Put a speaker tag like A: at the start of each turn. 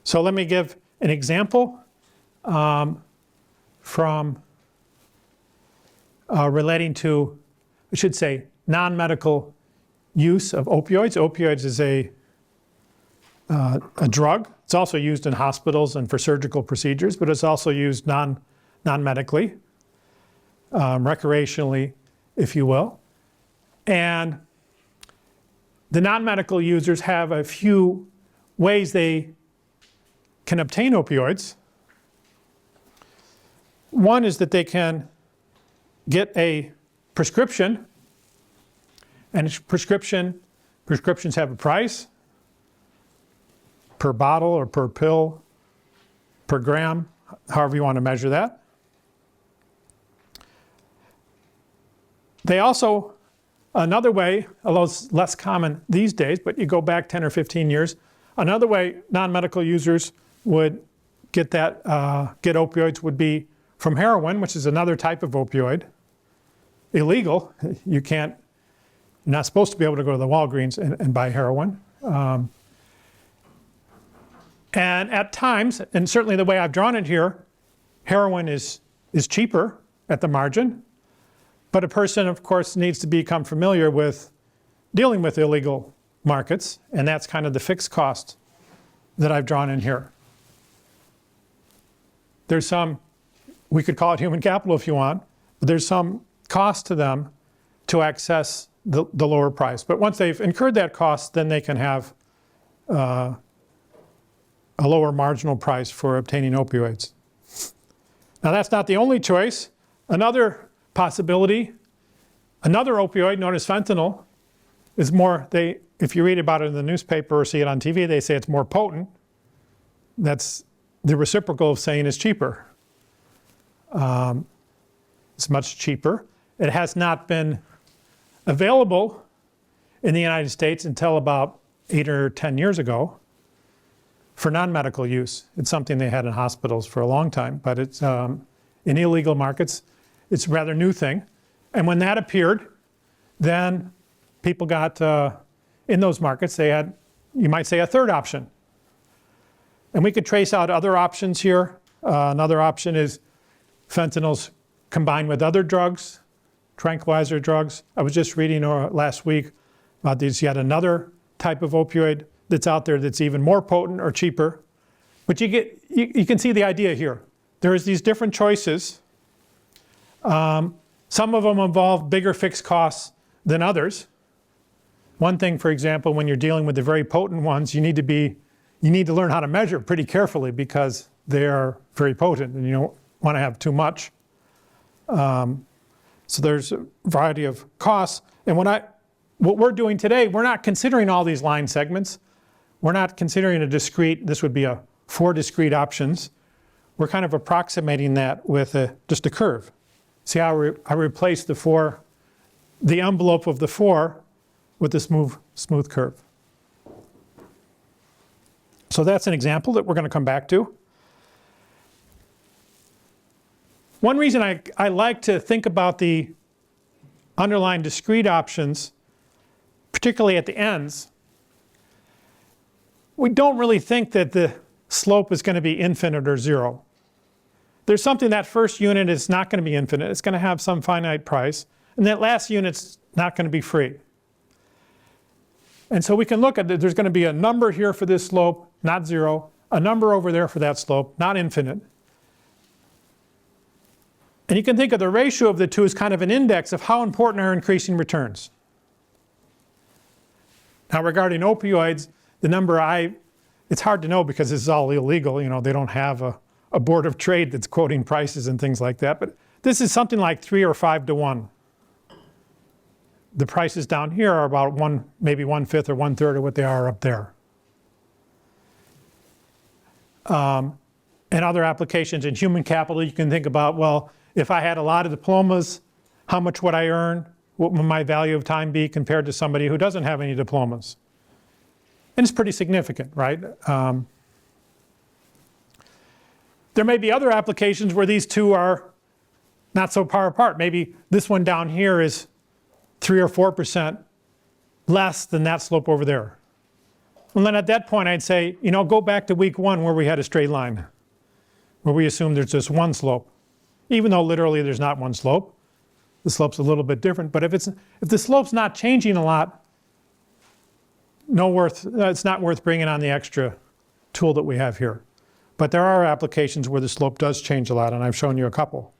A: So let me give an example from relating to, I should say, non-medical use of opioids. Opioids is a drug. It's also used in hospitals and for surgical procedures, but it's also used non-medically, recreationally, if you will. And the non-medical users have a few ways they can obtain opioids. One is that they can get a prescription, and prescriptions have a price per bottle or per pill, per gram, however you want to measure that. They also, another way, although it's less common these days, but you go back 10 or 15 years, another way non-medical users would get opioids would be from heroin, which is another type of opioid. Illegal. You're not supposed to be able to go to the Walgreens and buy heroin. And at times, and certainly the way I've drawn it here, heroin is cheaper at the margin. But a person, of course, needs to become familiar with dealing with illegal markets, and that's kind of the fixed cost that I've drawn in here. There's some, we could call it human capital if you want, but there's some cost to them to access the lower price. But once they've incurred that cost, then they can have a lower marginal price for obtaining opioids. Now that's not the only choice. Another possibility, another opioid known as fentanyl is more, if you read about it in the newspaper or see it on TV, they say it's more potent. That's the reciprocal of saying it's cheaper. It's much cheaper. It has not been available in the United States until about 8 or 10 years ago for non-medical use. It's something they had in hospitals for a long time, but it's in illegal markets. It's a rather new thing. And when that appeared, then people got, in those markets, they had, you might say, a third option. And we could trace out other options here. Another option is fentanyl's combined with other drugs, tranquilizer drugs. I was just reading last week about these, yet another type of opioid that's out there that's even more potent or cheaper. But you can see the idea here. There's these different choices. Some of them involve bigger fixed costs than others. One thing, for example, when you're dealing with the very potent ones, you need to learn how to measure pretty carefully because they are very potent and you don't want to have too much. So there's a variety of costs. And what we're doing today, we're not considering all these line segments. We're not considering a discrete, this would be 4 discrete options. We're kind of approximating that with just a curve. See how I replace the envelope of the 4 with the smooth curve. So that's an example that we're going to come back to. One reason I like to think about the underlying discrete options, particularly at the ends, we don't really think that the slope is going to be infinite or 0. There's something, that first unit is not going to be infinite. It's going to have some finite price. And that last unit's not going to be free. And so we can look at that. There's going to be a number here for this slope, not 0. A number over there for that slope, not infinite. And you can think of the ratio of the two as kind of an index of how important are increasing returns. Now regarding opioids, the number it's hard to know because this is all illegal. You know, they don't have a board of trade that's quoting prices and things like that. But this is something like 3 or 5 to 1. The prices down here are about maybe 1/5 or 1/3 of what they are up there. And other applications in human capital, you can think about, well, if I had a lot of diplomas, how much would I earn? What would my value of time be compared to somebody who doesn't have any diplomas? And it's pretty significant, right? There may be other applications where these two are not so far apart. Maybe this one down here is 3 or 4% less than that slope over there. And then at that point, I'd say, you know, go back to week 1 where we had a straight line, where we assume there's just one slope, even though literally there's not one slope. The slope's a little bit different, but if the slope's not changing a lot, it's not worth bringing on the extra tool that we have here. But there are applications where the slope does change a lot, and I've shown you a couple.